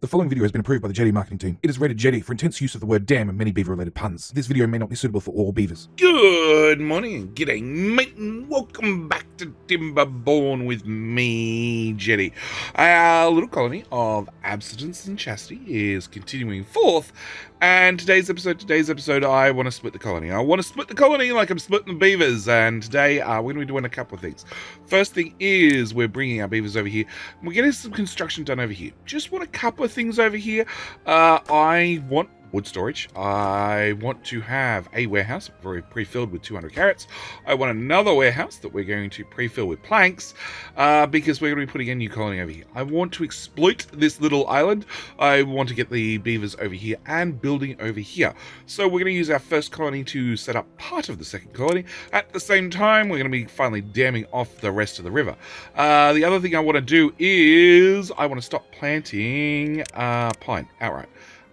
The following video has been approved by the Jetty marketing team. It is rated Jetty for intense use of the word damn and many beaver-related puns. This video may not be suitable for all beavers. Good morning and g'day, mate, and welcome back to Timberborn with me, Jetty. Our little colony of abstinence and chastity is continuing forth, and today's episode, I want to split the colony. I want to split the colony like I'm splitting the beavers, and today we're going to be doing a couple of things. First thing is we're bringing our beavers over here, and we're getting some construction done over here. Just want a couple of things over here. I want wood storage. I want to have a warehouse pre-filled with 200 carrots. I want another warehouse that we're going to pre-fill with planks because we're going to be putting a new colony over here. I want to exploit this little island. I want to get the beavers over here and building over here. So we're going to use our first colony to set up part of the second colony. At the same time, we're going to be finally damming off the rest of the river. The other thing I want to do is I want to stop planting pine outright.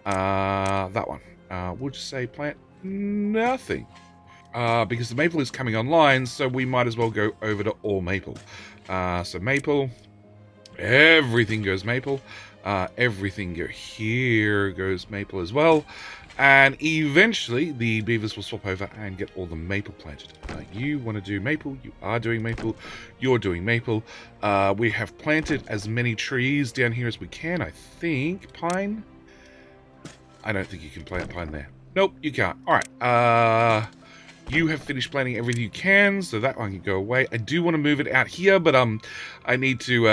That one. We'll just say plant nothing. Because the maple is coming online, so we might as well go over to all maple. So maple, everything goes maple. Here goes maple as well. And eventually, the beavers will swap over and get all the maple planted. You want to do maple, you are doing maple, you're doing maple. We have planted as many trees down here as we can, I think. Pine? I don't think you can plant pine there. Nope, you can't. Alright, you have finished planting everything you can, so that one can go away. I do want to move it out here, but I need to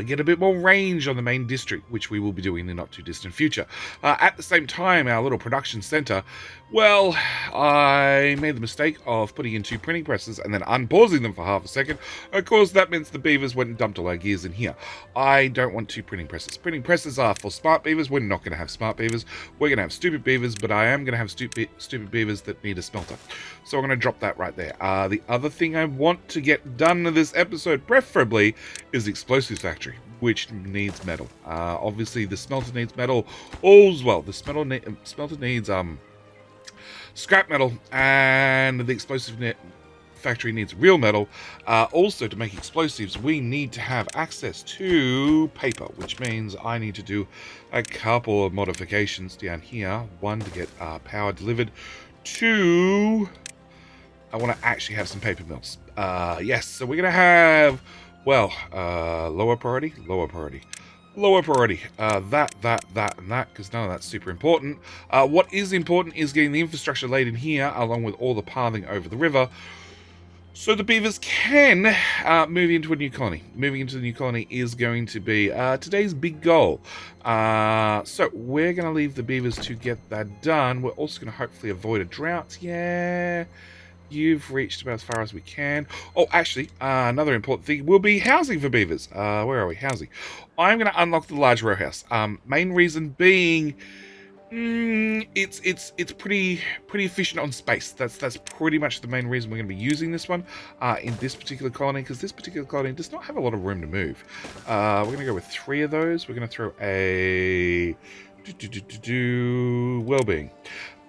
get a bit more range on the main district, which we will be doing in the not too distant future. At the same time, our little production center, well, I made the mistake of putting in 2 printing presses and then unpausing them for half a second. Of course, that means the beavers went and dumped all our gears in here. I don't want 2 printing presses. Printing presses are for smart beavers. We're not going to have smart beavers. We're going to have stupid beavers, but I am going to have stupid beavers that need a smelter. So I'm going to drop that right there. The other thing I want to get done in this episode, preferably, is the explosives factory, which needs metal. Obviously, the smelter needs metal. All's well. The smelter needs scrap metal, and the explosive factory needs real metal. Also, to make explosives, we need to have access to paper, which means I need to do a couple of modifications down here. 1, to get power delivered. 2, I want to actually have some paper mills. Yes, so we're going to have, well, lower priority. That, and that, because none of that's super important. What is important is getting the infrastructure laid in here, along with all the pathing over the river, so the beavers can move into a new colony. Moving into the new colony is going to be today's big goal. So we're going to leave the beavers to get that done. We're also going to hopefully avoid a drought. Yeah, you've reached about as far as we can. Oh, actually, another important thing will be housing for beavers. Where are we? Housing. I'm going to unlock the large row house. Main reason being, it's pretty efficient on space. That's pretty much the main reason we're going to be using this one in this particular colony, because this particular colony does not have a lot of room to move. We're going to go with 3 of those. We're going to throw a well-being.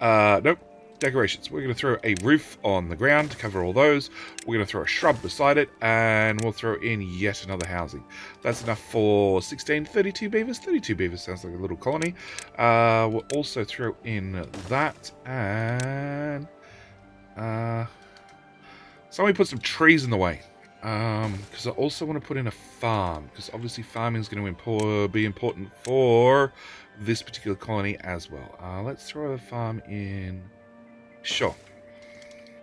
Nope. Decorations. We're going to throw a roof on the ground to cover all those. We're going to throw a shrub beside it, and we'll throw in yet another housing. That's enough for 32 beavers. 32 beavers sounds like a little colony. We'll also throw in that, and somebody put some trees in the way. Because I also want to put in a farm, because obviously farming is going to be important for this particular colony as well. Let's throw a farm in. Sure.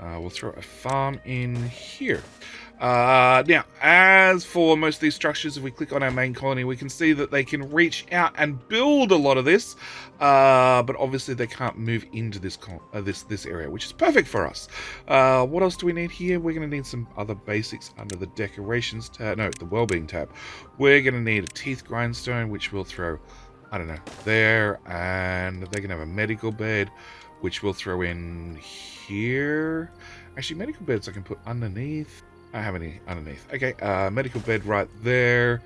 We'll throw a farm in here. Now, as for most of these structures, if we click on our main colony, we can see that they can reach out and build a lot of this, but obviously they can't move into this area, which is perfect for us. What else do we need here? We're going to need some other basics under the decorations tab. No, the well-being tab. We're going to need a teeth grindstone, which we'll throw, I don't know, there, and they're going to have a medical bed, which we'll throw in here. Actually, medical beds I can put underneath. I don't have any underneath. Okay, medical bed right there.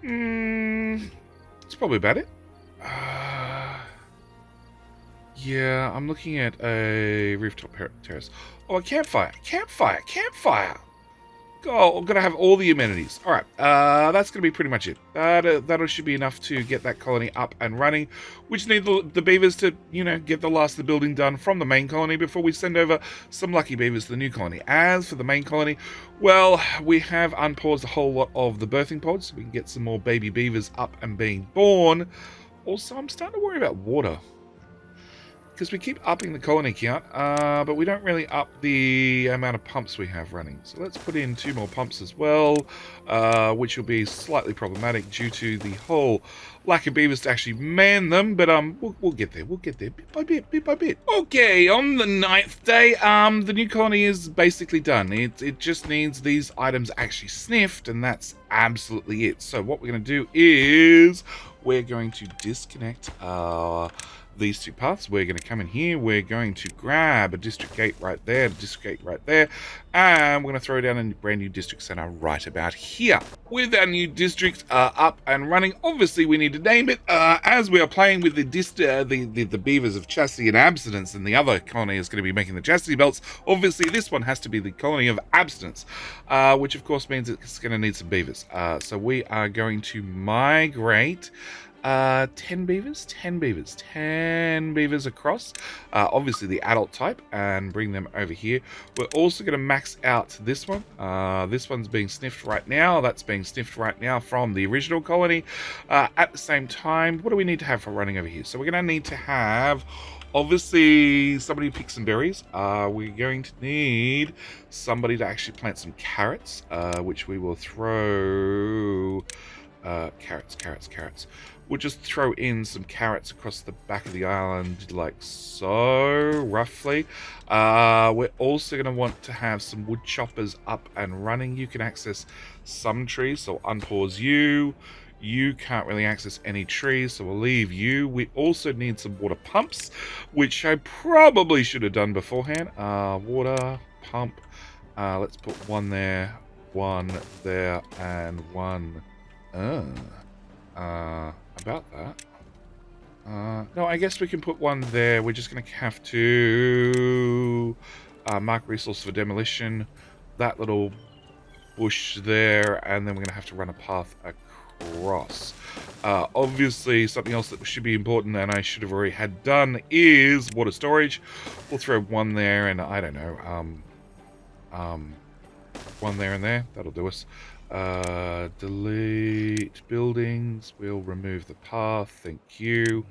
That's probably about it. Yeah, I'm looking at a rooftop terrace. Oh, a campfire. Campfire. Gotta have all the amenities. All right, that's gonna be pretty much it. That should be enough to get that colony up and running. We just need the beavers to, get the last of the building done from the main colony before we send over some lucky beavers to the new colony. As for the main colony, well, we have unpaused a whole lot of the birthing pods, so we can get some more baby beavers up and being born. Also, I'm starting to worry about water, because we keep upping the colony count, but we don't really up the amount of pumps we have running. So let's put in 2 more pumps as well, which will be slightly problematic due to the whole lack of beavers to actually man them, but we'll get there. We'll get there bit by bit, bit by bit. Okay, on the 9th day, the new colony is basically done. It just needs these items actually sniffed, and that's absolutely it. So what we're going to do is we're going to disconnect these 2 paths. We're going to come in here. We're going to grab a district gate right there, a district gate right there, and we're going to throw down a brand new district center right about here. With our new district up and running, obviously we need to name it. As we are playing with the beavers of chastity and abstinence, and the other colony is going to be making the chastity belts, obviously this one has to be the colony of abstinence, which of course means it's going to need some beavers. So we are going to migrate 10 beavers across, obviously the adult type, and bring them over here. We're also going to max out this one. This one's being sniffed right now. That's being sniffed right now from the original colony. At the same time, what do we need to have for running over here? So we're going to need to have, obviously, somebody pick some berries. We're going to need somebody to actually plant some carrots, which we will throw carrots. We'll just throw in some carrots across the back of the island, like so, roughly. We're also going to want to have some wood choppers up and running. You can access some trees, so unpause you. You can't really access any trees, so we'll leave you. We also need some water pumps, which I probably should have done beforehand. Water pump. Let's put one there, and one. About that. No, I guess we can put one there. We're just going to have to mark resource for demolition. That little bush there, and then we're going to have to run a path across. Obviously, something else that should be important, and I should have already had done, is water storage. We'll throw one there, and I don't know, one there and there. That'll do us. Delete buildings. We'll remove the path. Thank you.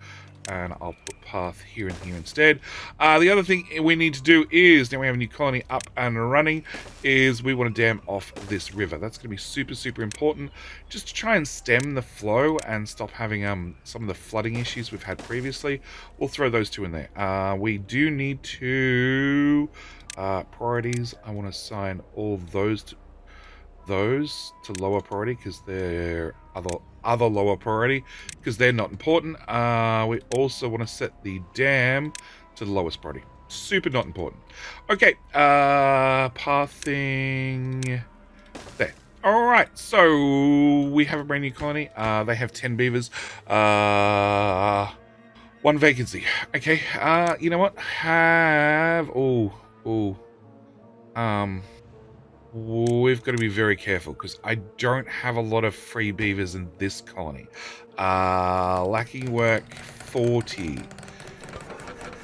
And I'll put path here and here instead. The other thing we need to do is, now we have a new colony up and running, is we want to dam off this river. That's going to be super, super important, just to try and stem the flow and stop having some of the flooding issues we've had previously. We'll throw those 2 in there. We do need to priorities. I want to assign all those to lower priority, because they're other lower priority, because they're not important. We also want to set the dam to the lowest priority. Super not important. Okay, pathing there. Alright, so we have a brand new colony. They have 10 beavers. 1 vacancy. Okay, you know what? We've got to be very careful, because I don't have a lot of free beavers in this colony. Lacking work 40.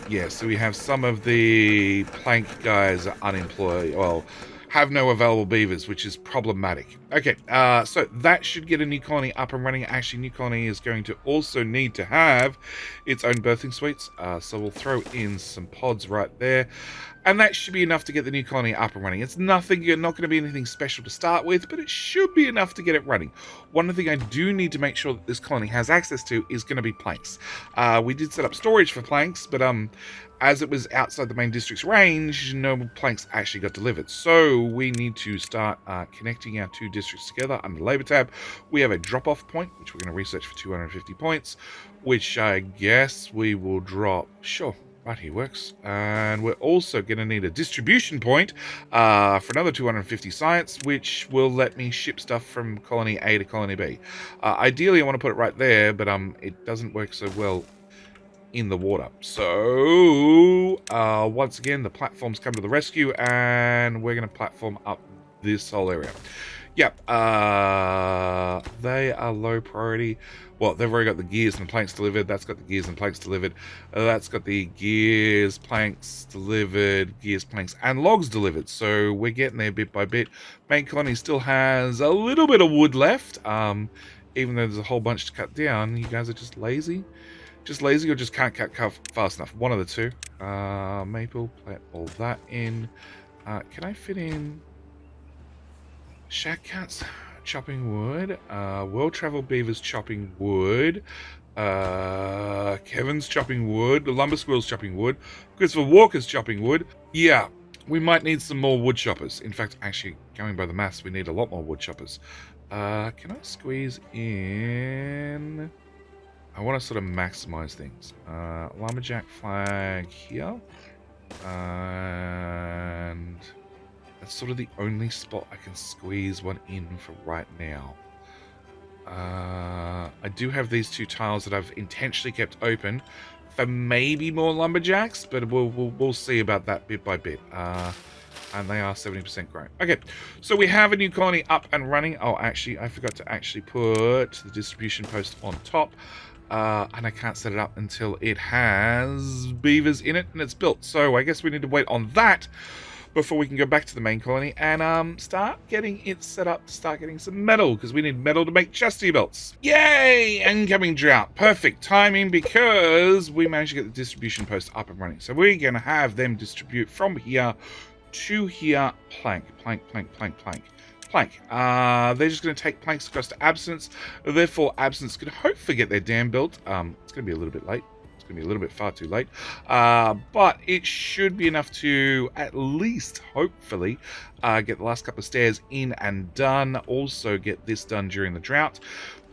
Yeah, so we have some of the plank guys are unemployed. Well, have no available beavers, which is problematic. Okay, so that should get a new colony up and running. Actually, new colony is going to also need to have its own birthing suites. So we'll throw in some pods right there. And that should be enough to get the new colony up and running. It's nothing, you're not going to be anything special to start with, but it should be enough to get it running. One thing I do need to make sure that this colony has access to is going to be planks. We did set up storage for planks, but as it was outside the main district's range, no planks actually got delivered. So we need to start connecting our 2 districts together under the labor tab. We have a drop-off point, which we're going to research for 250 points, which I guess we will drop. Sure. Right, here works. And we're also going to need a distribution point for another 250 science, which will let me ship stuff from colony A to colony B. Ideally, I want to put it right there, but it doesn't work so well in the water. So, once again, the platforms come to the rescue, and we're going to platform up this whole area. Yep, they are low priority. Well, they've already got the gears and planks delivered. That's got the gears and planks delivered. That's got the gears, planks delivered, gears, planks, and logs delivered. So we're getting there bit by bit. Main colony still has a little bit of wood left. Even though there's a whole bunch to cut down, you guys are just lazy. Just lazy or just can't cut fast enough. One of the two. Maple, plant all that in. Can I fit in shack cats chopping wood? Well-traveled beavers chopping wood. Kevin's chopping wood. The lumber squirrel's chopping wood. Christopher Walker's chopping wood. Yeah, we might need some more wood choppers. In fact, actually, going by the maths, we need a lot more wood choppers. Can I squeeze in? I want to sort of maximize things. Lumberjack flag here. And that's sort of the only spot I can squeeze one in for right now. I do have these two tiles that I've intentionally kept open for maybe more lumberjacks, but we'll see about that bit by bit. And they are 70% grown. Okay, so we have a new colony up and running. Oh, actually, I forgot to actually put the distribution post on top. And I can't set it up until it has beavers in it and it's built. So I guess we need to wait on that before we can go back to the main colony and start getting it set up to start getting some metal, because we need metal to make chastity belts. Yay! Incoming drought. Perfect timing, because we managed to get the distribution post up and running. So we're going to have them distribute from here to here. Plank, plank, plank, plank, plank. Plank. They're just going to take planks across to Absence. Therefore, Absence can hopefully get their dam built. It's going to be a little bit late. It's going to be a little bit far too late. But it should be enough to at least, hopefully, get the last couple of stairs in and done. Also get this done during the drought.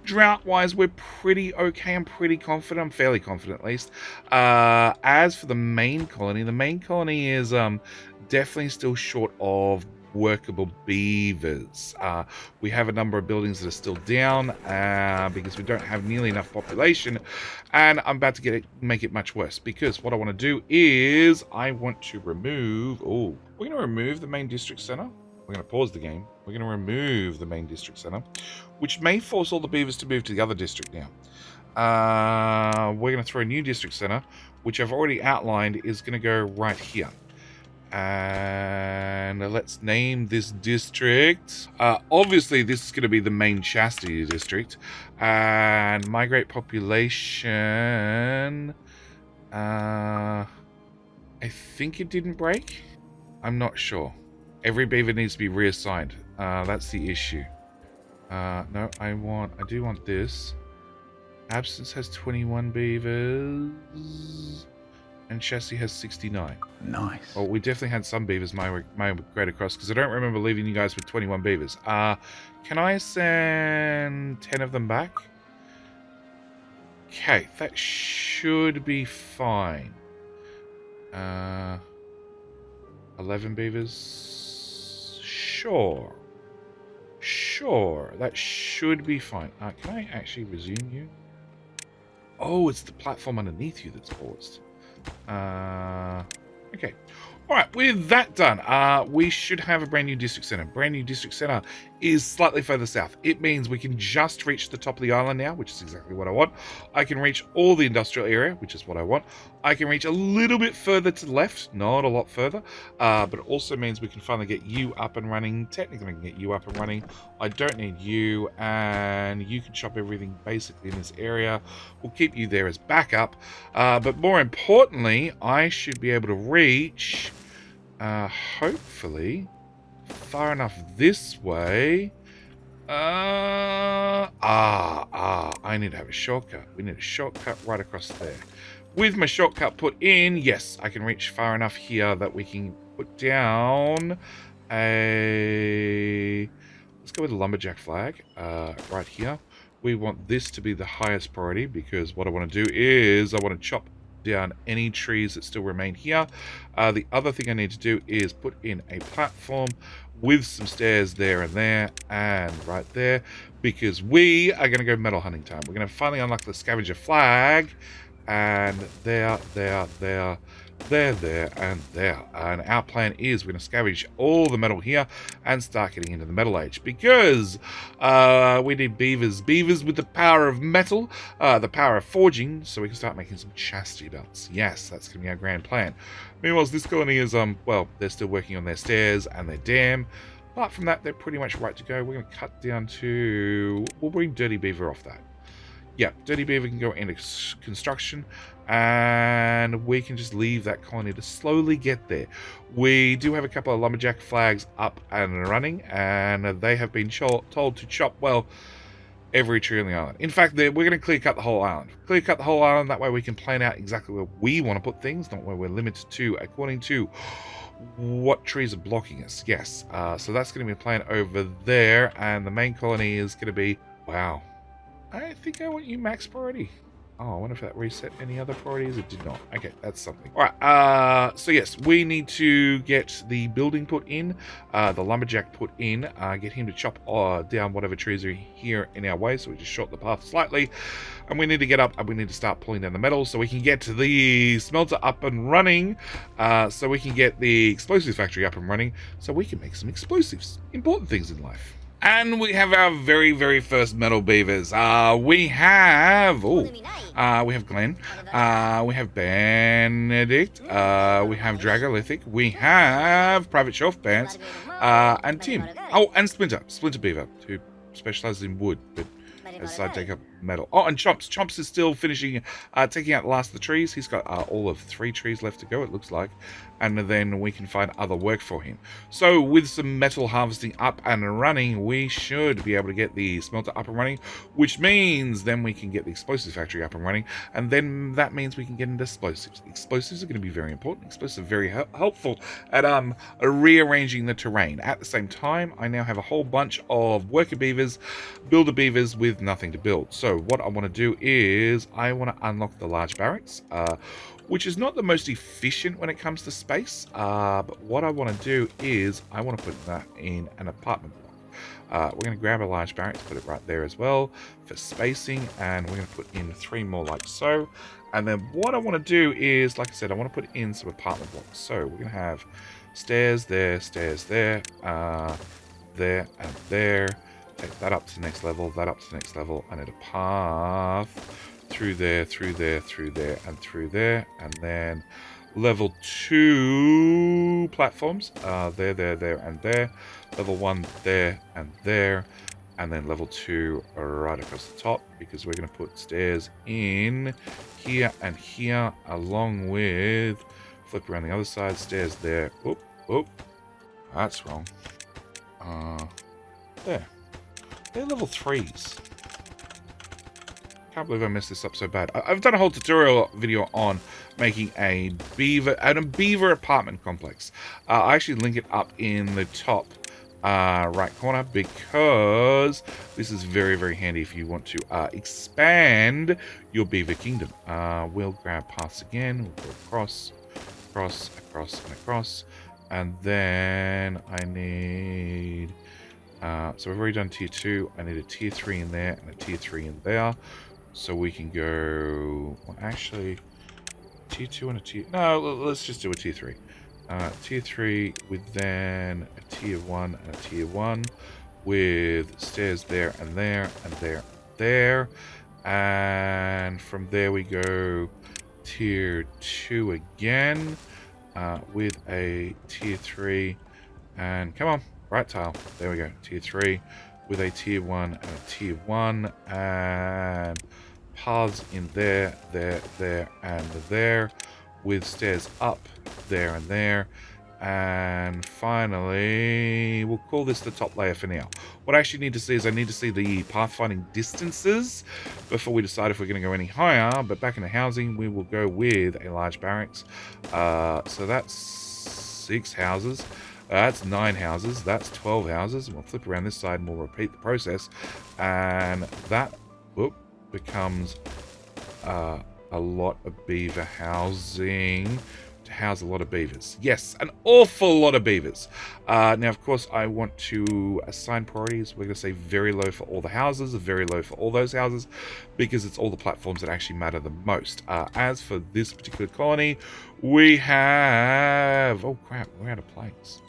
Drought-wise, we're pretty okay. I'm pretty confident. I'm fairly confident, at least. As for the main colony is definitely still short of workable beavers. We have a number of buildings that are still down because we don't have nearly enough population, and I'm about to make it much worse, because what I want to do is I want to remove we're going to remove the main district center. We're going to pause the game. We're going to remove the main district center, which may force all the beavers to move to the other district now. We're going to throw a new district center, which I've already outlined is going to go right here. And let's name this district. Obviously, this is going to be the main chastity district. And migrate population. I think it didn't break. I'm not sure. Every beaver needs to be reassigned. That's the issue. No, I do want this. Absence has 21 beavers. And chassis has 69. Nice. Well, we definitely had some beavers migrate across, because I don't remember leaving you guys with 21 beavers. Can I send 10 of them back? Okay, that should be fine. 11 beavers? Sure. Sure, that should be fine. Can I actually resume you? Oh, it's the platform underneath you that's paused. Okay. All right, with that done, we should have a brand new district center. Brand new district center is slightly further south. It means we can just reach the top of the island now, which is exactly what I want. I can reach all the industrial area, which is what I want. I can reach a little bit further to the left, not a lot further, but it also means we can finally get you up and running. Technically, I can get you up and running. I don't need you, and you can chop everything basically in this area. We'll keep you there as backup, but more importantly, I should be able to reach, hopefully, far enough this way. I need to have a shortcut. We need a shortcut right across there. With my shortcut put in, yes, I can reach far enough here that we can put down a... Let's go with the lumberjack flag right here. We want this to be the highest priority, because what I want to do is I want to chop down any trees that still remain here. The other thing I need to do is put in a platform with some stairs there and there and right there, because we are going to go metal hunting time. We're going to finally unlock the scavenger flag, and there, there, and there. And our plan is we're going to scavenge all the metal here and start getting into the metal age, because we need beavers. Beavers with the power of metal, the power of forging, so we can start making some chastity belts. Yes, that's going to be our grand plan. Meanwhile, this colony is, well, they're still working on their stairs and their dam. Apart from that, they're pretty much right to go. We're going to cut down to... We'll bring Dirty Beaver off that. Yeah, Dirty Beaver can go into construction, and we can just leave that colony to slowly get there. We do have a couple of lumberjack flags up and running, and they have been told to chop, well, every tree on the island. In fact, we're going to clear cut the whole island. Clear cut the whole island, that way we can plan out exactly where we want to put things, not where we're limited to, according to what trees are blocking us. Yes, so that's going to be a plan over there, and the main colony is going to be... Wow. I think I want you max priority. Oh, I wonder if that reset any other priorities. It did not. Okay, that's something. All right. So yes, we need to get the building put in, the lumberjack put in, get him to chop down whatever trees are here in our way. So we just short the path slightly, and we need to get up and we need to start pulling down the metal so we can get to the smelter up and running, so we can get the explosives factory up and running, so we can make some explosives. Important things in life. And we have our very, very first metal beavers. We have Glenn, we have Benedict, we have Dragolithic, we have Private Shelf Pants, and Tim. Oh, and Splinter Beaver, who specializes in wood, but has decided to take up metal. Oh, and Chomps. Chomps is still finishing, taking out the last of the trees. He's got all of 3 trees left to go, it looks like. And then we can find other work for him. So with some metal harvesting up and running, we should be able to get the smelter up and running, which means then we can get the explosives factory up and running. And then that means we can get into explosives. Explosives are going to be very important. Explosives are very helpful at rearranging the terrain. At the same time, I now have a whole bunch of worker beavers, builder beavers with nothing to build. So what I want to do is I want to unlock the large barracks, which is not the most efficient when it comes to space, but what I want to do is I want to put that in an apartment block. We're going to grab a large barracks, put it right there as well for spacing, and we're going to put in 3 more like so. And then what I want to do is, like I said, I want to put in some apartment blocks. So we're going to have stairs there, there, and there. Take that up to the next level, that up to the next level, and a path through there, through there, through there, and through there, and then level 2 platforms, there, and there, level 1 there and there, and then level 2 right across the top, because we're going to put stairs in here and here, along with, flip around the other side, stairs there, oop, that's wrong, there. They're level 3s. Can't believe I messed this up so bad. I've done a whole tutorial video on making a beaver apartment complex. I actually link it up in the top right corner, because this is very, very handy if you want to expand your beaver kingdom. We'll grab paths again. We'll go across, and across. And then I need... so we've already done tier 2. I need a tier 3 in there and a tier 3 in there. So we can go... Well, actually, tier 2 and a tier... No, let's just do a tier 3. Tier 3 with then a tier 1 and a tier 1 with stairs there and there and there and there. And from there we go tier 2 again with a tier 3. And come on. Right tile. There we go. Tier 3 with a tier 1 and a tier 1, and paths in there, and there, with stairs up there and there. And finally, we'll call this the top layer for now. What I actually need to see is I need to see the pathfinding distances before we decide if we're going to go any higher. But back in the housing, we will go with a large barracks. So that's 6 houses. That's 9 houses. That's 12 houses. And we'll flip around this side and we'll repeat the process. And that becomes a lot of beaver housing. to house a lot of beavers. Yes, an awful lot of beavers. Now, of course, I want to assign priorities. We're going to say very low for all the houses, very low for all those houses, because it's all the platforms that actually matter the most. As for this particular colony, we have... Oh, crap, we're out of planks.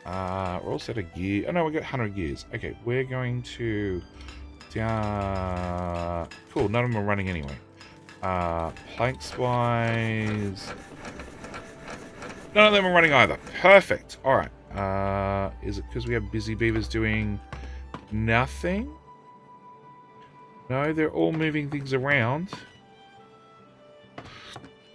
We're also out of gear. Oh, no, we got 100 gears. Okay, we're going to... cool, none of them are running anyway. Planks wise, none of them are running either. Perfect. All right. Is it because we have busy beavers doing nothing? No, they're all moving things around.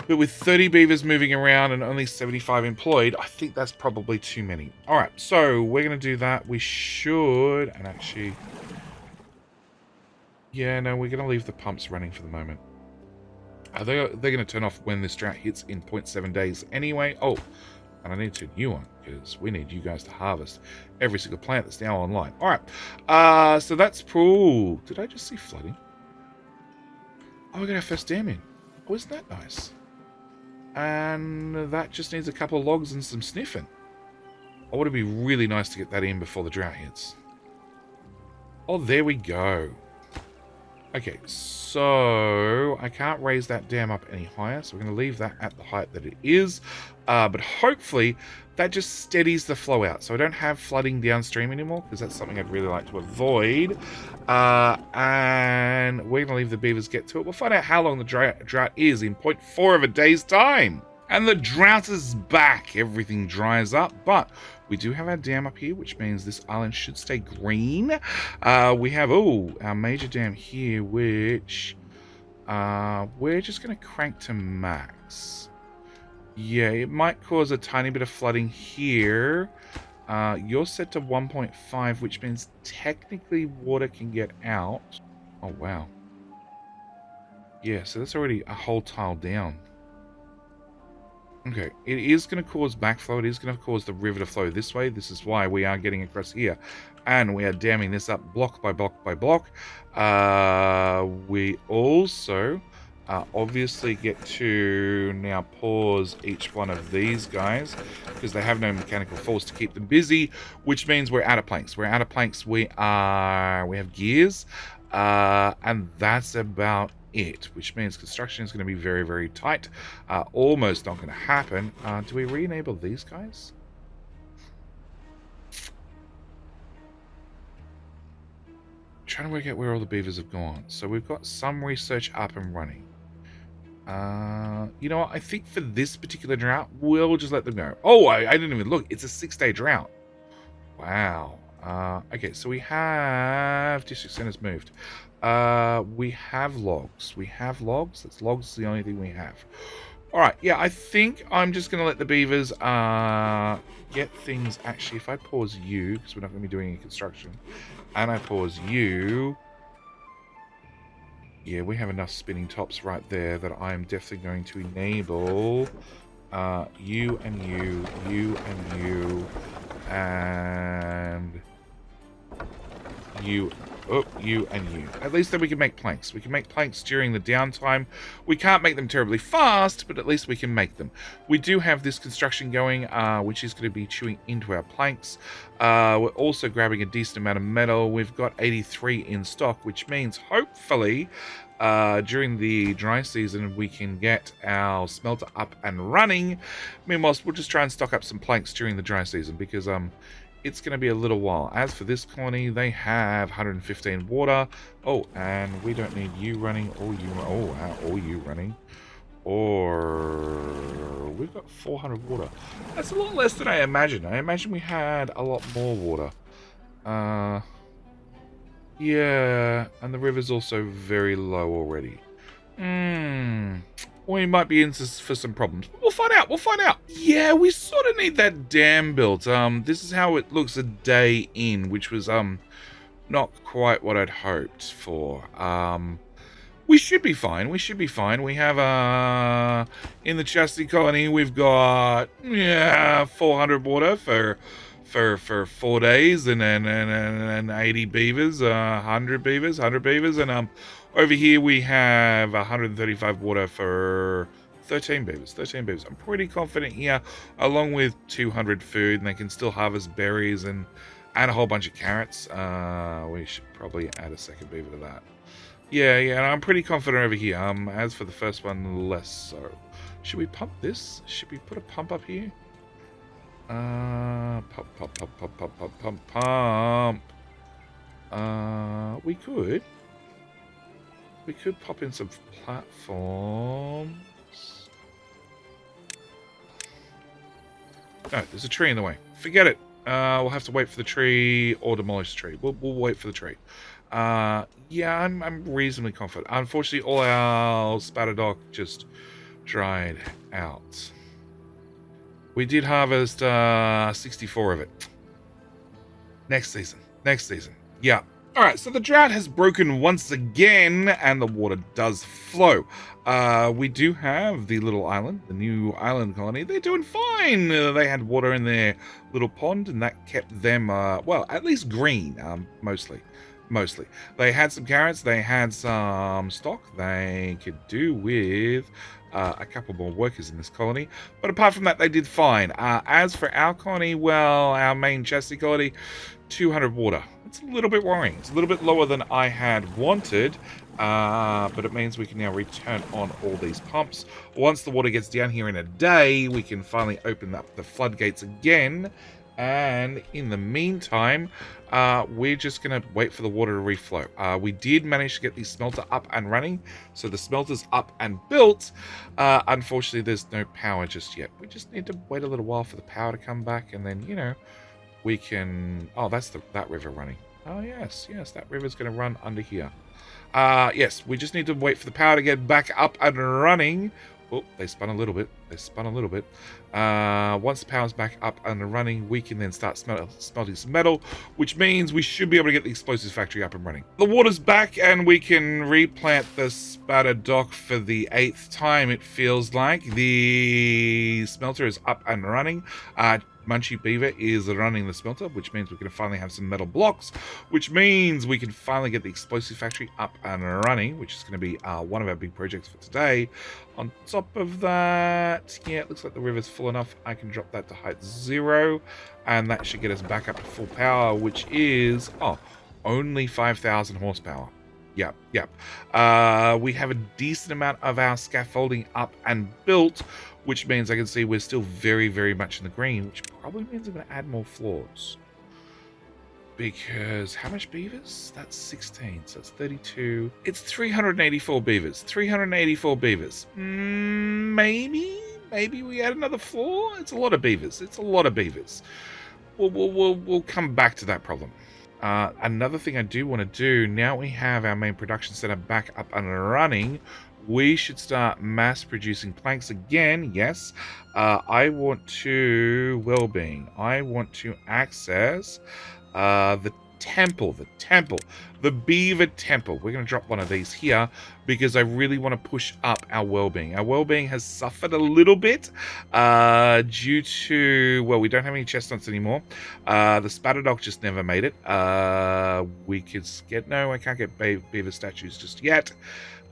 But with 30 beavers moving around and only 75 employed, I think that's probably too many. All right, so we're going to do that. We should, and actually, yeah, no, we're going to leave the pumps running for the moment. They're going to turn off when this drought hits in 0.7 days anyway. Oh, and I need to new one because we need you guys to harvest every single plant that's now online. All right, so that's cool. Did I just see flooding? Oh, we got our first dam in. Oh, isn't that nice? And that just needs a couple of logs and some sniffing. Oh, would it be really nice to get that in before the drought hits? Oh, there we go. Okay, so I can't raise that dam up any higher, so we're going to leave that at the height that it is. But hopefully that just steadies the flow out, so I don't have flooding downstream anymore, because that's something I'd really like to avoid. And we're going to leave the beavers get to it. We'll find out how long the drought is in 0.4 of a day's time. And the drought is back. Everything dries up, but we do have our dam up here, which means this island should stay green. We have, our major dam here, which we're just going to crank to max. Yeah, it might cause a tiny bit of flooding here. You're set to 1.5, which means technically water can get out. Oh, wow. Yeah, so that's already a whole tile down. Okay, it is going to cause backflow. It is going to cause the river to flow this way. This is why we are getting across here. And we are damming this up block by block by block. We also obviously get to now pause each one of these guys because they have no mechanical force to keep them busy, which means we're out of planks. We're out of planks. We have gears. And that's about it, which means construction is going to be very, very tight. Almost not going to happen. Do we re-enable these guys? Trying to work out where all the beavers have gone. So we've got some research up and running. You know what? I think for this particular drought, we'll just let them go. Oh, I didn't even look. It's a 6-day drought. Wow. Okay, so we have district centers moved. We have logs. We have logs. That's logs is the only thing we have. All right. Yeah, I think I'm just going to let the beavers get things. Actually, if I pause you, because we're not going to be doing any construction, and I pause you, yeah, we have enough spinning tops right there that I'm definitely going to enable you and you, you and you, and you. Oh, you and you. At least then we can make planks. We can make planks during the downtime. We can't make them terribly fast, but at least we can make them. We do have this construction going, which is going to be chewing into our planks. We're also grabbing a decent amount of metal. We've got 83 in stock, which means hopefully during the dry season we can get our smelter up and running. Meanwhile, we'll just try and stock up some planks during the dry season because it's going to be a little while. As for this colony, they have 115 water. Oh, and we don't need you running or you running. Or we've got 400 water. That's a lot less than I imagined. I imagined we had a lot more water. Yeah, and the river's also very low already. We might be in for some problems. We'll find out. We'll find out. Yeah, we sort of need that dam built. This is how it looks a day in, which was not quite what I'd hoped for. We should be fine. We should be fine. We have in the Chastity colony, we've got 400 water for 4 days, and then 80 beavers, 100 beavers, and over here we have 135 water for 13 beavers, 13 beavers. I'm pretty confident here, along with 200 food, and they can still harvest berries and a whole bunch of carrots. We should probably add a second beaver to that. Yeah, I'm pretty confident over here. As for the first one, less so. Should we pump this? Should we put a pump up here? Pump. We could pop in some platforms. No, there's a tree in the way. Forget it. We'll have to wait for the tree or demolish the tree. We'll wait for the tree. Yeah, I'm reasonably confident. Unfortunately, all our spatterdock just dried out. We did harvest 64 of it. Next season. Yeah. Alright, so the drought has broken once again, and the water does flow. We do have the little island, the new island colony. They're doing fine. They had water in their little pond, and that kept them, well, at least green, mostly. They had some carrots, they had some stock. They could do with a couple more workers in this colony. But apart from that, they did fine. As for our colony, well, our main chassis colony, 200 water. It's a little bit worrying. It's a little bit lower than I had wanted, but it means we can now return on all these pumps. Once the water gets down here in a day, we can finally open up the floodgates again. And in the meantime, we're just going to wait for the water to reflow. We did manage to get the smelter up and running, so the smelter's up and built. Unfortunately, there's no power just yet. We just need to wait a little while for the power to come back, and then, you know, we can... Oh, that's that river running. Oh, yes, that river's going to run under here. Yes, we just need to wait for the power to get back up and running. Oh, they spun a little bit. Once the power's back up and running, we can then start smelting some metal, which means we should be able to get the explosives factory up and running. The water's back, and we can replant the spatter dock for the 8th time, it feels like. The smelter is up and running. Munchie Beaver is running the smelter, which means we can finally have some metal blocks, which means we can finally get the explosive factory up and running, which is going to be one of our big projects for today. On top of that, yeah, it looks like the river's full enough. I can drop that to height 0, and that should get us back up to full power, which is, only 5,000 horsepower. Yep. We have a decent amount of our scaffolding up and built, which means I can see we're still very, very much in the green, which probably means I'm going to add more floors. Because how much beavers? That's 16, so it's 32. It's 384 beavers. 384 beavers. Maybe we add another floor? It's a lot of beavers. We'll come back to that problem. Another thing I do want to do, now we have our main production center back up and running, we should start mass producing planks again. Yes. I want to well-being. I want to access the temple, the beaver temple. We're going to drop one of these here because I really want to push up our well-being. Our well-being has suffered a little bit due to, well, we don't have any chestnuts anymore. The spatterdock just never made it. We could get, no, I can't get beaver statues just yet.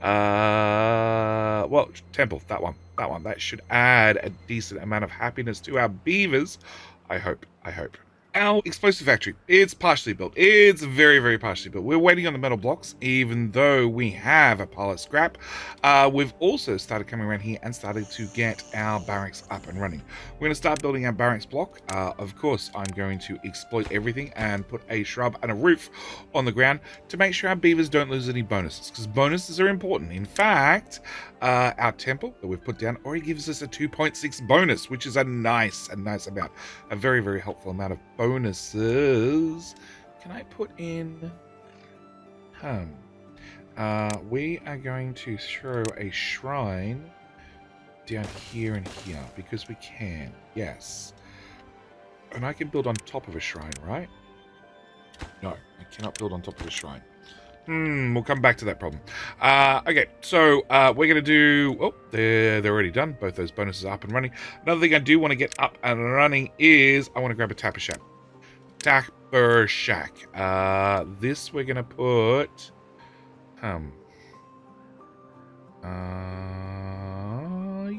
Well, temple, that one. That should add a decent amount of happiness to our beavers. I hope. Our explosive factory, it's partially built. It's very, very partially built. We're waiting on the metal blocks, even though we have a pile of scrap. We've also started coming around here and started to get our barracks up and running. We're going to start building our barracks block. Of course, I'm going to exploit everything and put a shrub and a roof on the ground to make sure our beavers don't lose any bonuses, because bonuses are important. In fact, our temple that we've put down already gives us a 2.6 bonus, which is a nice amount. A very, very helpful amount of bonuses. Can I put in we are going to throw a shrine down here and here because we can. Yes. And I can build on top of a shrine, right? No, I cannot build on top of a shrine. We'll come back to that problem. Okay, so we're going to do... Oh, they're already done. Both those bonuses are up and running. Another thing I do want to get up and running is I want to grab a tapper shack. Tapper shack. This we're going to put...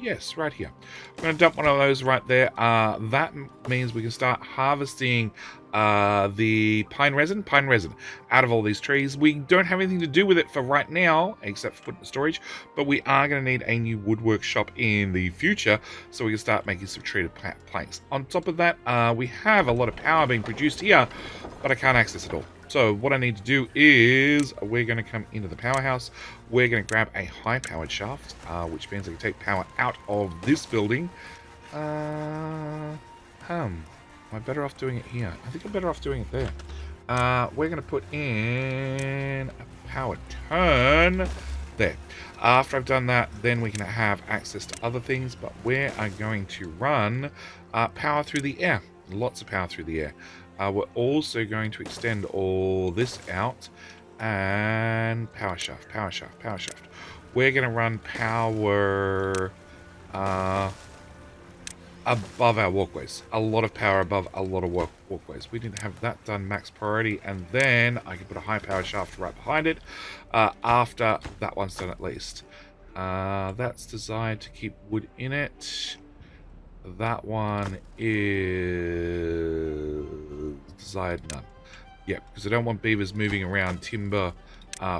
Yes, right here. I'm going to dump one of those right there. That means we can start harvesting the pine resin out of all these trees. We don't have anything to do with it for right now, except for putting in storage, but we are going to need a new woodwork shop in the future, so we can start making some treated planks. On top of that, we have a lot of power being produced here, but I can't access it all. So what I need to do is we're going to come into the powerhouse. We're going to grab a high-powered shaft, which means I can take power out of this building. Am I better off doing it here? I think I'm better off doing it there. We're going to put in a power turn there. After I've done that, then we can have access to other things, but we are going to run power through the air. Lots of power through the air. We're also going to extend all this out and power shaft. We're going to run power above our walkways. A lot of power above a lot of walkways. We need to have that done max priority, and then I can put a high power shaft right behind it after that one's done at least. That's designed to keep wood in it. That one is desired none. Yeah, because I don't want beavers moving around timber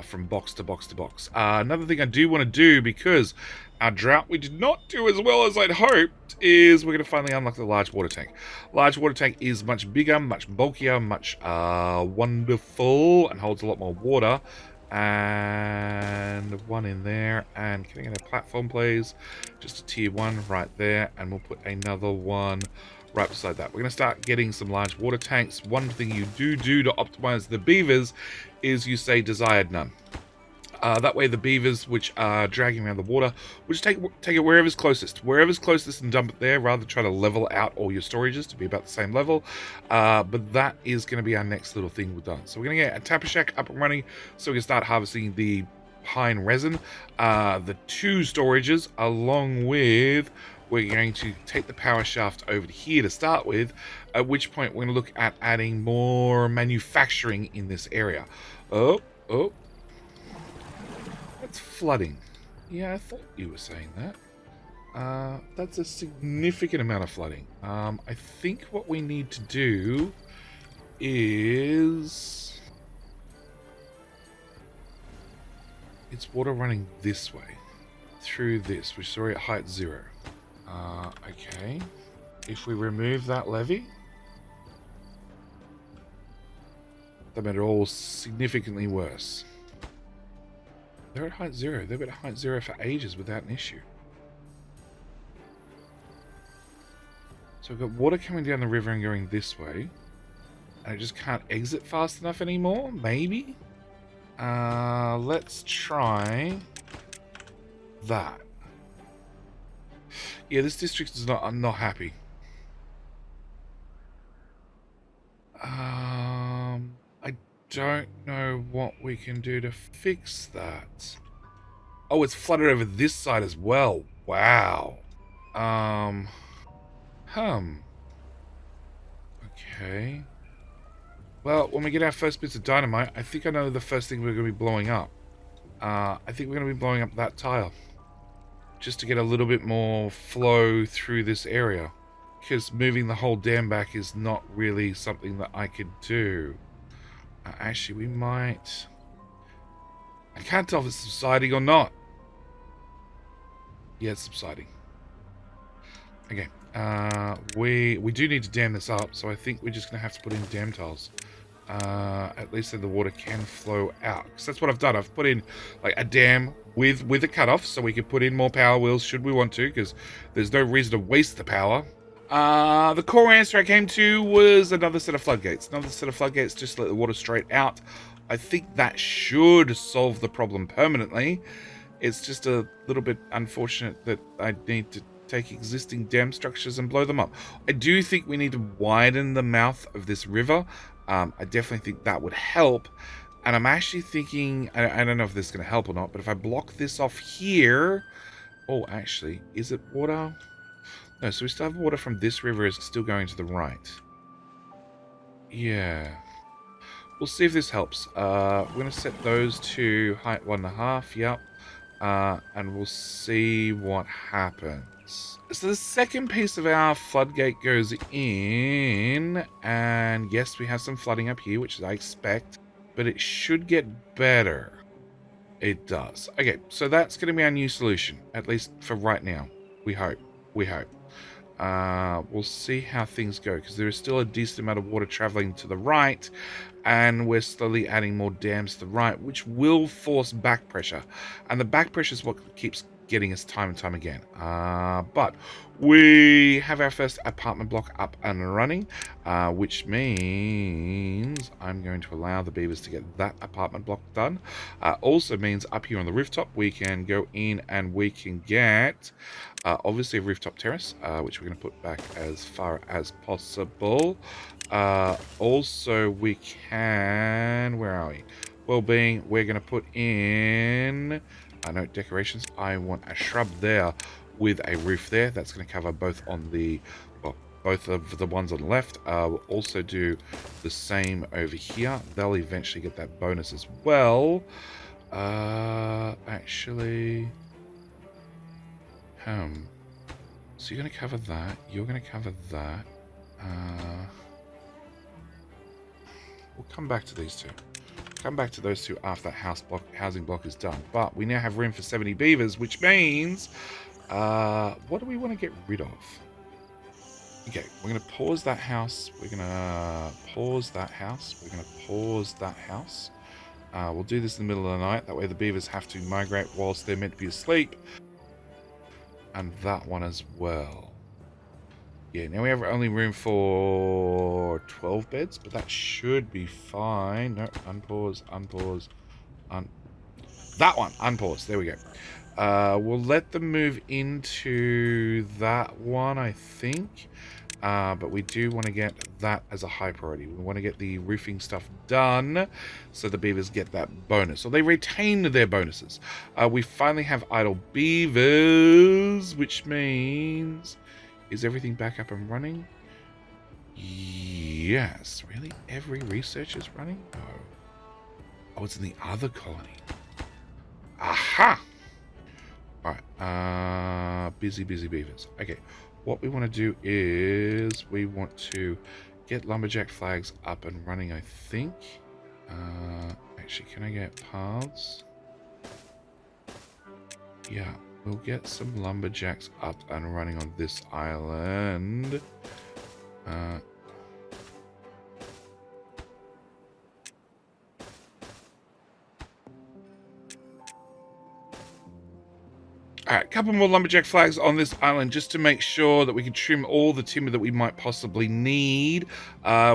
from box to box to box. Another thing I do want to do, because our drought we did not do as well as I'd hoped, is we're going to finally unlock the large water tank. Large water tank is much bigger, much bulkier, much wonderful, and holds a lot more water. And one in there, and can I get a platform, please? Just a tier 1 right there, and we'll put another one right beside that. We're going to start getting some large water tanks. One thing you do to optimize the beavers is you say desired none. That way the beavers which are dragging around the water will just take it wherever's closest and dump it there, rather than try to level out all your storages to be about the same level. But that is going to be our next little thing we've done. So we're going to get a tapper shack up and running so we can start harvesting the pine resin, the 2 storages, along with we're going to take the power shaft over to here to start with, at which point we're going to look at adding more manufacturing in this area. Oh, that's flooding. Yeah, I thought you were saying that. That's a significant amount of flooding. I think what we need to do is... it's water running this way, through this, which is already at height 0. Okay. If we remove that levee, that made it all significantly worse. They're at height 0. They've been at height 0 for ages without an issue. So we've got water coming down the river and going this way. And it just can't exit fast enough anymore? Maybe? Let's try that. Yeah, this district is I'm not happy. I don't know what we can do to fix that. Oh, it's flooded over this side as well. Wow. Okay. Well, when we get our first bits of dynamite, I think I know the first thing we're going to be blowing up. I think we're going to be blowing up that tile. Just to get a little bit more flow through this area. Because moving the whole dam back is not really something that I could do. Actually, we might... I can't tell if it's subsiding or not. Yeah, it's subsiding. Okay. We do need to dam this up, so I think we're just going to have to put in dam tiles. At least then the water can flow out. Because that's what I've done. I've put in like a dam with a cutoff, so we can put in more power wheels should we want to, because there's no reason to waste the power. The core answer I came to was another set of floodgates. Another set of floodgates just to let the water straight out. I think that should solve the problem permanently. It's just a little bit unfortunate that I need to take existing dam structures and blow them up. I do think we need to widen the mouth of this river. I definitely think that would help. And I'm actually thinking, I don't know if this is going to help or not, but if I block this off here... Oh, actually, is it water? No, so we still have water from this river is still going to the right. Yeah. We'll see if this helps. We're going to set those to height 1.5. Yep. and we'll see what happens. So the second piece of our floodgate goes in, and yes, we have some flooding up here, which I expect, but it should get better. It does. Okay, so that's going to be our new solution, at least for right now. We hope. We hope. We'll see how things go, because there is still a decent amount of water traveling to the right, and we're slowly adding more dams to the right, which will force back pressure. And the back pressure is what keeps getting us time and time again. But we have our first apartment block up and running, which means I'm going to allow the beavers to get that apartment block done. Also means up here on the rooftop, we can go in and we can get obviously a rooftop terrace, which we're going to put back as far as possible. Also, we can, where are we? Well-being, we're going to put in, no, decorations. I want a shrub there with a roof there. That's going to cover both on the, well, both of the ones on the left. We'll also do the same over here. They'll eventually get that bonus as well. Actually, so you're going to cover that. You're going to cover that. We'll come back to these two. Come back to those two after that housing block is done. But we now have room for 70 beavers, which means, what do we want to get rid of? Okay, we're going to pause that house. We're going to pause that house. We're going to pause that house. We'll do this in the middle of the night. That way the beavers have to migrate whilst they're meant to be asleep. And that one as well. Yeah, now we have only room for 12 beds, but that should be fine. No, unpause, unpause, that one, unpause. There we go. We'll let them move into that one, I think. But we do want to get that as a high priority. We want to get the roofing stuff done so the beavers get that bonus. So they retain their bonuses. We finally have idle beavers, which means... Is everything back up and running? Yes. Really? Every research is running? No. Oh, it's in the other colony. Aha! Alright. Busy beavers. Okay. What we want to do is we want to get lumberjack flags up and running, I think. Actually, can I get paths? Yeah. We'll get some lumberjacks up and running on this island. Alright, a couple more lumberjack flags on this island just to make sure that we can trim all the timber that we might possibly need.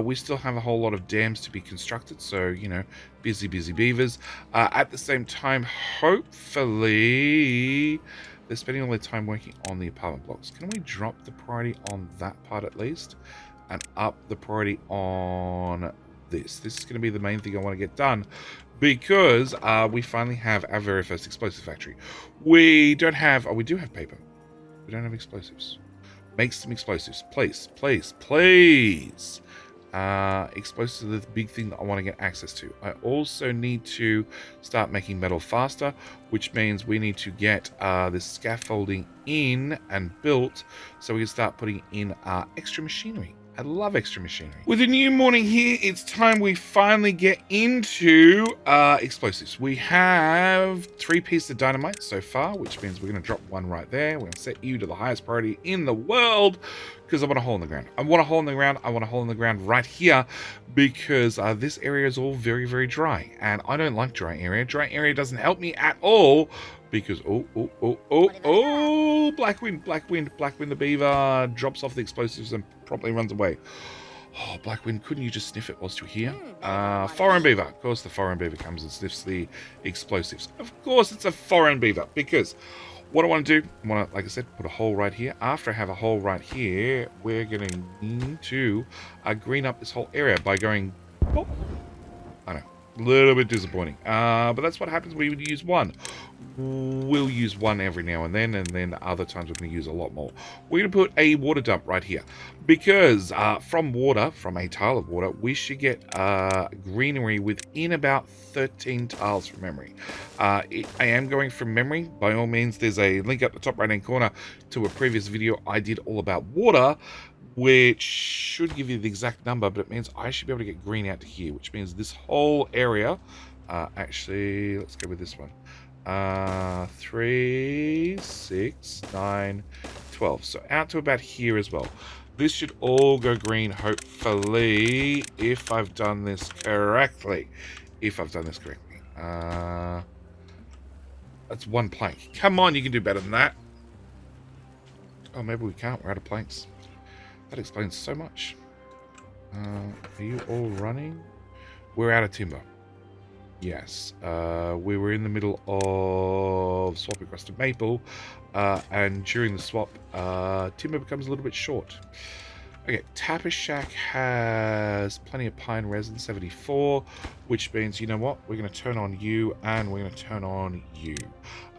We still have a whole lot of dams to be constructed, so, you know, busy beavers. At the same time, hopefully, they're spending all their time working on the apartment blocks. Can we drop the priority on that part at least? And up the priority on this. This is going to be the main thing I want to get done. Because we finally have our very first explosive factory. We don't have... Oh, we do have paper. We don't have explosives. Make some explosives. Please. Explosives are the big thing that I want to get access to. I also need to start making metal faster, which means we need to get this scaffolding in and built so we can start putting in extra machinery. I love extra machinery. With a new morning here, it's time we finally get into explosives. We have 3 pieces of dynamite so far, which means we're going to drop one right there. We're going to set you to the highest priority in the world because I want a hole in the ground. I want a hole in the ground. I want a hole in the ground right here because this area is all very dry. And I don't like dry area. Dry area doesn't help me at all. Because, black wind, the beaver drops off the explosives and promptly runs away. Oh, black wind, couldn't you just sniff it whilst you're here? Foreign beaver. Of course, the foreign beaver comes and sniffs the explosives. Of course, it's a foreign beaver because what I want to do, I want to, like I said, put a hole right here. After I have a hole right here, we're going to need to green up this whole area by going, I know. A little bit disappointing, but that's what happens when you use one. we'll use one every now and then other times we're going to use a lot more. We're going to put a water dump right here because from a tile of water, we should get greenery within about 13 tiles from memory. I am going from memory. By all means, there's a link up the top right hand corner to a previous video I did all about water, which should give you the exact number, but it means I should be able to get green out to here, which means this whole area, actually, let's go with this one. 3, 6, 9, 12. So out to about here as well. This should all go green, hopefully, if I've done this correctly. That's one plank. Come on, you can do better than that. Oh, maybe we can't. We're out of planks. That explains so much. Are you all running? We're out of timber. Yes, we were in the middle of swapping across to maple, and during the swap, timber becomes a little bit short. Okay, Tapper Shack has plenty of pine resin, 74, which means, you know what, we're going to turn on you, and we're going to turn on you.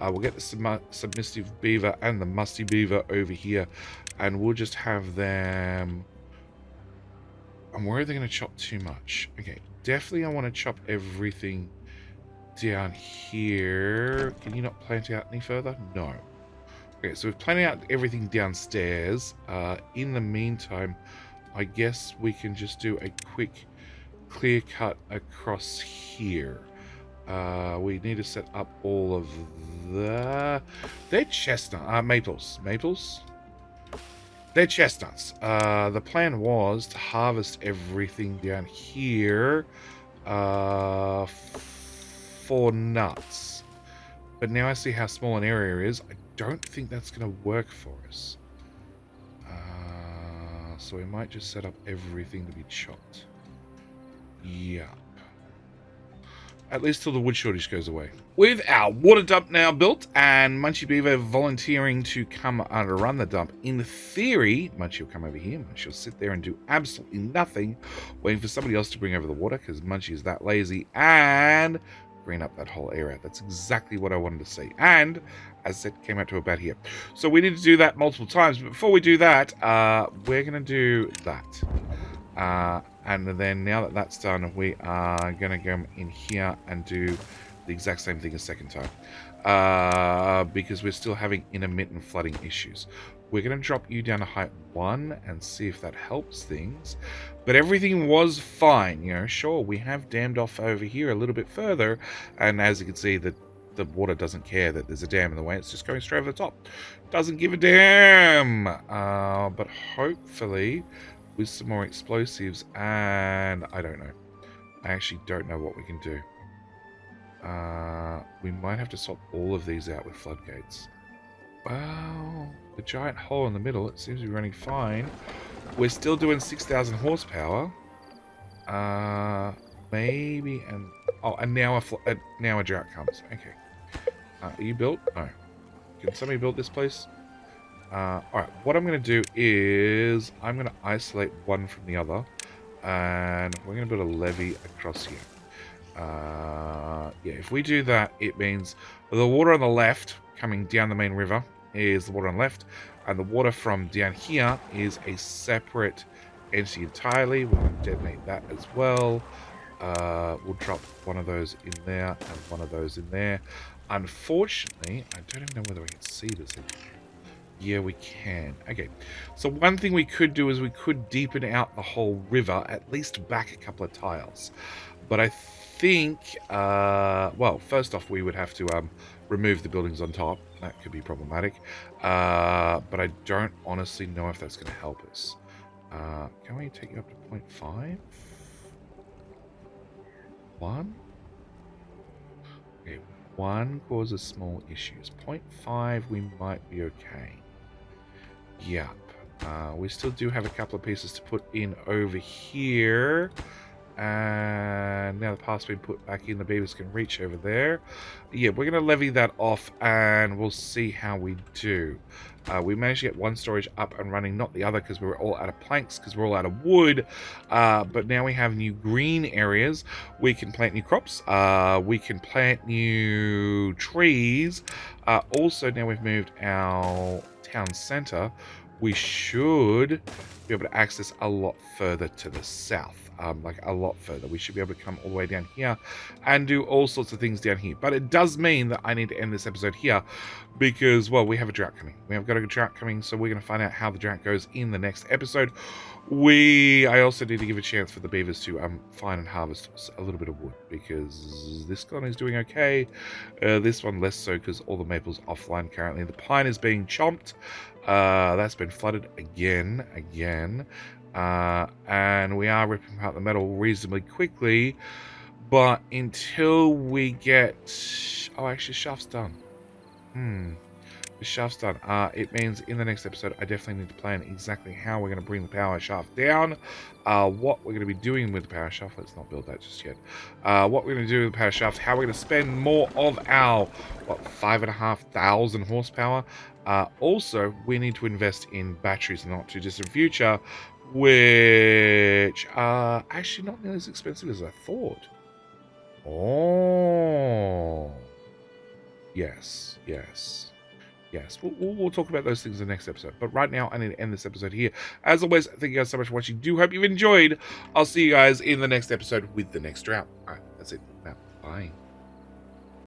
We'll get the submissive beaver and the musty beaver over here, and we'll just have them... And where are they going to chop too much? Okay, definitely I want to chop everything down here. Can you not plant out any further? No. Okay, so we've planted out everything downstairs. In the meantime, I guess we can just do a quick clear cut across here. We need to set up all of the... They're chestnut, maples. Maples? They're chestnuts. The plan was to harvest everything down here for nuts. But now I see how small an area is. I don't think that's going to work for us. So we might just set up everything to be chopped. Yeah. At least till the wood shortage goes away. With our water dump now built and Munchie Beaver volunteering to come run the dump, in theory, Munchie will come over here. Munchie will sit there and do absolutely nothing, waiting for somebody else to bring over the water because Munchie is that lazy, and green up that whole area. That's exactly what I wanted to see. And, as I said, came out to about here. So we need to do that multiple times. But before we do that, we're going to do that. And then now that that's done, we are going to go in here and do the exact same thing a second time. Because we're still having intermittent flooding issues. We're going to drop you down to height 1 and see if that helps things. But everything was fine. You know, sure, we have dammed off over here a little bit further. And as you can see, the water doesn't care that there's a dam in the way. It's just going straight over the top. Doesn't give a damn. But hopefully... with some more explosives, and I don't know. I actually don't know what we can do. We might have to swap all of these out with floodgates. Well, the giant hole in the middle, it seems to be running fine. We're still doing 6,000 horsepower. Maybe, and... Oh, and now a drought comes. Okay. Are you built? No. Can somebody build this place? Alright, what I'm going to do is I'm going to isolate one from the other, and we're going to build a levee across here. Yeah, if we do that, it means the water on the left coming down the main river is the water on the left, and the water from down here is a separate entity entirely. We're going to detonate that as well. We'll drop one of those in there and one of those in there. Unfortunately, I don't even know whether we can see this anymore. Yeah, we can. Okay, so one thing we could do is we could deepen out the whole river, at least back a couple of tiles. But I think, well, first off, we would have to remove the buildings on top. That could be problematic. But I don't honestly know if that's going to help us. Can we take you up to 0.5? 1? Okay, 1 causes small issues. 0.5, we might be okay. Yep. We still do have a couple of pieces to put in over here. And now the path's been put back in, the beavers can reach over there. Yeah, we're going to levy that off and we'll see how we do. We managed to get one storage up and running, not the other because we were all out of planks, because we're all out of wood. But now we have new green areas. We can plant new crops. We can plant new trees. Also, now we've moved our town center. We should be able to access a lot further to the south. Like a lot further. We should be able to come all the way down here and do all sorts of things down here. But it does mean that I need to end this episode here because, well, we have a drought coming. We have got a drought coming, so we're going to find out how the drought goes in the next episode. I also need to give a chance for the beavers to find and harvest a little bit of wood because this one is doing okay. This one less so because all the maple's offline currently. The pine is being chomped. That's been flooded again. And we are ripping apart the metal reasonably quickly, but until we get... Oh, actually, shaft's done. The shaft's done. It means in the next episode, I definitely need to plan exactly how we're going to bring the power shaft down, what we're going to be doing with the power shaft. Let's not build that just yet. What we're going to do with the power shaft, how we're going to spend more of our, 5,500 horsepower. Also, we need to invest in batteries in the not too distant future, which are actually not nearly as expensive as I thought. Oh, yes. We'll talk about those things in the next episode. But right now, I need to end this episode here. As always, thank you guys so much for watching. Do hope you've enjoyed. I'll see you guys in the next episode with the next drought. All right, that's it. Now, bye.